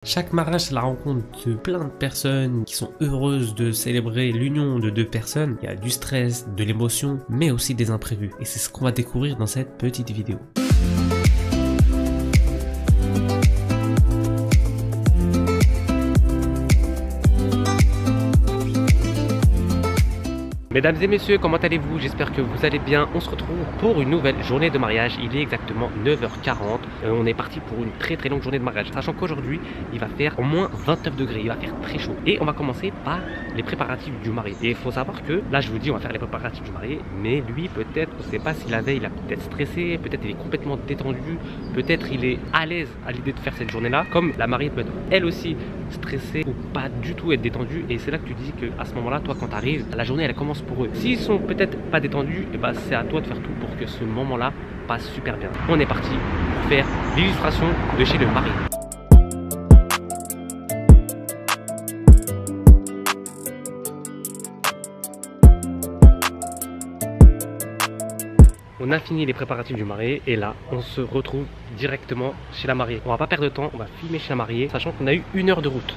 Chaque mariage, c'est la rencontre de plein de personnes qui sont heureuses de célébrer l'union de deux personnes. Il y a du stress, de l'émotion, mais aussi des imprévus. Et c'est ce qu'on va découvrir dans cette petite vidéo. Mesdames et messieurs, comment allez-vous? J'espère que vous allez bien. On se retrouve pour une nouvelle journée de mariage. Il est exactement 9h40. On est parti pour une très longue journée de mariage. Sachant qu'aujourd'hui, il va faire au moins 29 degrés. Il va faire très chaud. Et on va commencer par les préparatifs du marié. Et il faut savoir que, là je vous dis, on va faire les préparatifs du marié. Mais lui, peut-être, on ne sait pas si la veille, il a peut-être stressé. Peut-être il est complètement détendu. Peut-être il est à l'aise à l'idée de faire cette journée-là. Comme la mariée peut être elle aussi stressée ou pas du tout être détendue. Et c'est là que tu dis qu'à ce moment-là, toi, quand tu arrives, la journée, elle commence pour eux. S'ils sont peut-être pas détendus, et bah c'est à toi de faire tout pour que ce moment-là passe super bien. On est parti pour faire l'illustration de chez le marié. On a fini les préparatifs du marié et là on se retrouve directement chez la mariée. On va pas perdre de temps, on va filmer chez la mariée, sachant qu'on a eu 1 heure de route.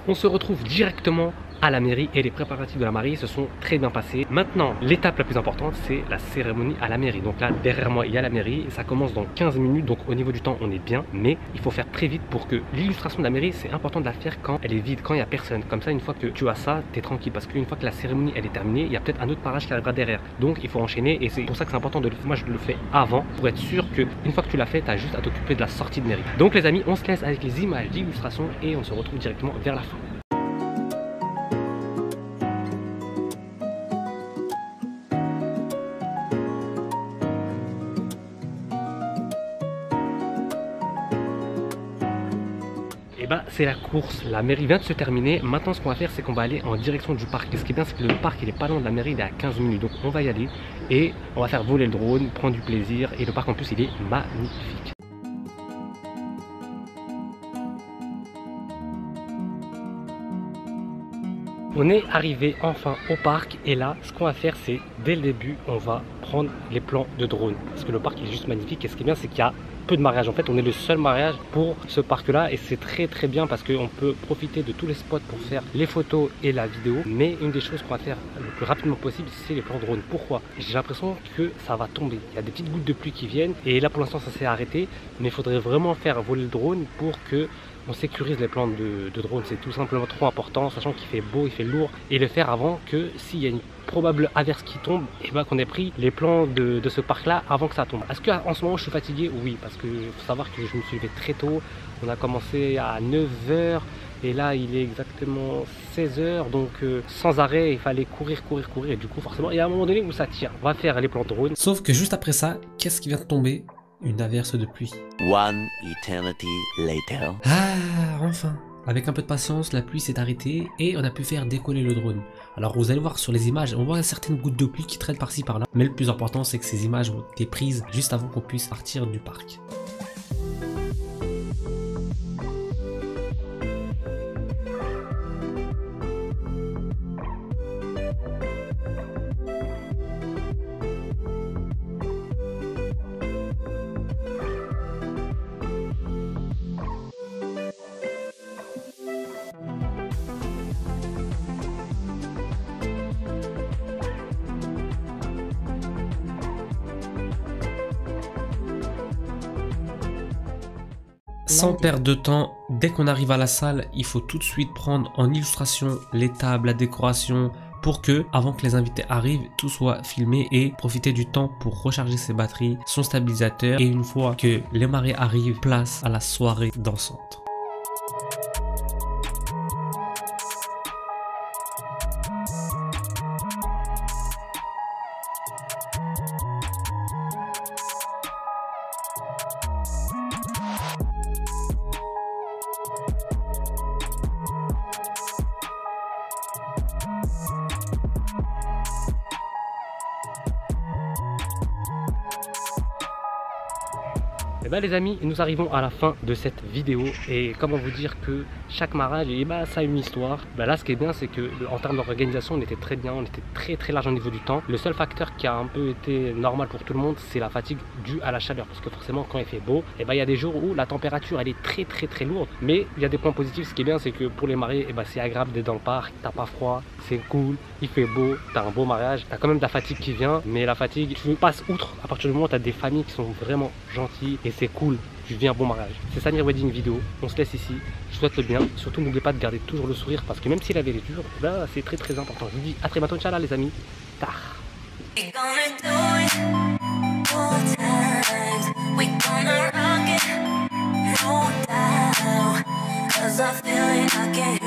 On se retrouve directement à la mairie et les préparatifs de la mariée se sont très bien passés. Maintenant, l'étape la plus importante, c'est la cérémonie à la mairie. Donc là, derrière moi, il y a la mairie. Ça commence dans 15 minutes, donc au niveau du temps, on est bien. Mais il faut faire très vite pour que l'illustration de la mairie, c'est important de la faire quand elle est vide, quand il n'y a personne. Comme ça, une fois que tu as ça, tu es tranquille. Parce qu'une fois que la cérémonie, elle est terminée, il y a peut-être un autre parage qui arrivera derrière. Donc il faut enchaîner et c'est pour ça que c'est important de le faire. Moi, je le fais avant pour être sûr qu'une fois que tu l'as fait, tu as juste à t'occuper de la sortie de mairie. Donc les amis, on se laisse avec les images d'illustration et on se retrouve directement vers la fin. Et bah c'est la course, la mairie vient de se terminer. Maintenant ce qu'on va faire, c'est qu'on va aller en direction du parc. Et ce qui est bien, c'est que le parc il est pas loin de la mairie, il est à 15 minutes. Donc on va y aller et on va faire voler le drone, prendre du plaisir. Et le parc en plus il est magnifique. On est arrivé enfin au parc et là ce qu'on va faire, c'est dès le début on va prendre les plans de drone. Parce que le parc il est juste magnifique et ce qui est bien, c'est qu'il y a peu de mariage. En fait on est le seul mariage pour ce parc là et c'est très bien parce qu'on peut profiter de tous les spots pour faire les photos et la vidéo. Mais une des choses qu'on va faire le plus rapidement possible, c'est les plans drone. Pourquoi? J'ai l'impression que ça va tomber, il y a des petites gouttes de pluie qui viennent et là pour l'instant ça s'est arrêté, mais il faudrait vraiment faire voler le drone pour que on sécurise les plans de drone. C'est tout simplement trop important, sachant qu'il fait beau, il fait lourd, et le faire avant que s'il y a une probable averse qui tombe, et ben qu'on ait pris les plans de ce parc là avant que ça tombe. Est-ce qu'en ce moment je suis fatigué? Oui, parce que faut savoir que je me suis levé très tôt. On a commencé à 9h et là il est exactement 16h, donc sans arrêt il fallait courir et du coup forcément il y a un moment donné où ça tire. On va faire les plans de drone. Sauf que juste après ça, qu'est-ce qui vient de tomber? Une averse de pluie. One eternity later. Ah, enfin. Avec un peu de patience, la pluie s'est arrêtée et on a pu faire décoller le drone. Alors vous allez voir sur les images, on voit certaines gouttes de pluie qui traînent par-ci par-là. Mais le plus important, c'est que ces images ont été prises juste avant qu'on puisse partir du parc. Sans perdre de temps, dès qu'on arrive à la salle, il faut tout de suite prendre en illustration les tables, la décoration, pour que, avant que les invités arrivent, tout soit filmé et profiter du temps pour recharger ses batteries, son stabilisateur, et une fois que les mariés arrivent, place à la soirée dansante. Et bah les amis, nous arrivons à la fin de cette vidéo et comment vous dire que chaque mariage, et bah, ça a une histoire. Bah, là, ce qui est bien, c'est que en termes d'organisation, on était très bien, on était très large au niveau du temps. Le seul facteur qui a un peu été normal pour tout le monde, c'est la fatigue due à la chaleur, parce que forcément, quand il fait beau, et bah, il y a des jours où la température, elle est très lourde. Mais il y a des points positifs. Ce qui est bien, c'est que pour les mariés, et bah, c'est agréable d'être dans le parc, t'as pas froid, c'est cool, il fait beau, t'as un beau mariage, t'as quand même de la fatigue qui vient, mais la fatigue, tu passes outre à partir du moment où t'as des familles qui sont vraiment gentilles et c'est cool. Tu vis un bon mariage. C'est Samir Wedding Vidéo. On se laisse ici. Je souhaite le bien. Surtout, n'oubliez pas de garder toujours le sourire parce que même si la vie est dure, là, c'est très important. Je vous dis à très bientôt, Inch'Allah, les amis. Tard. I feel it, I can't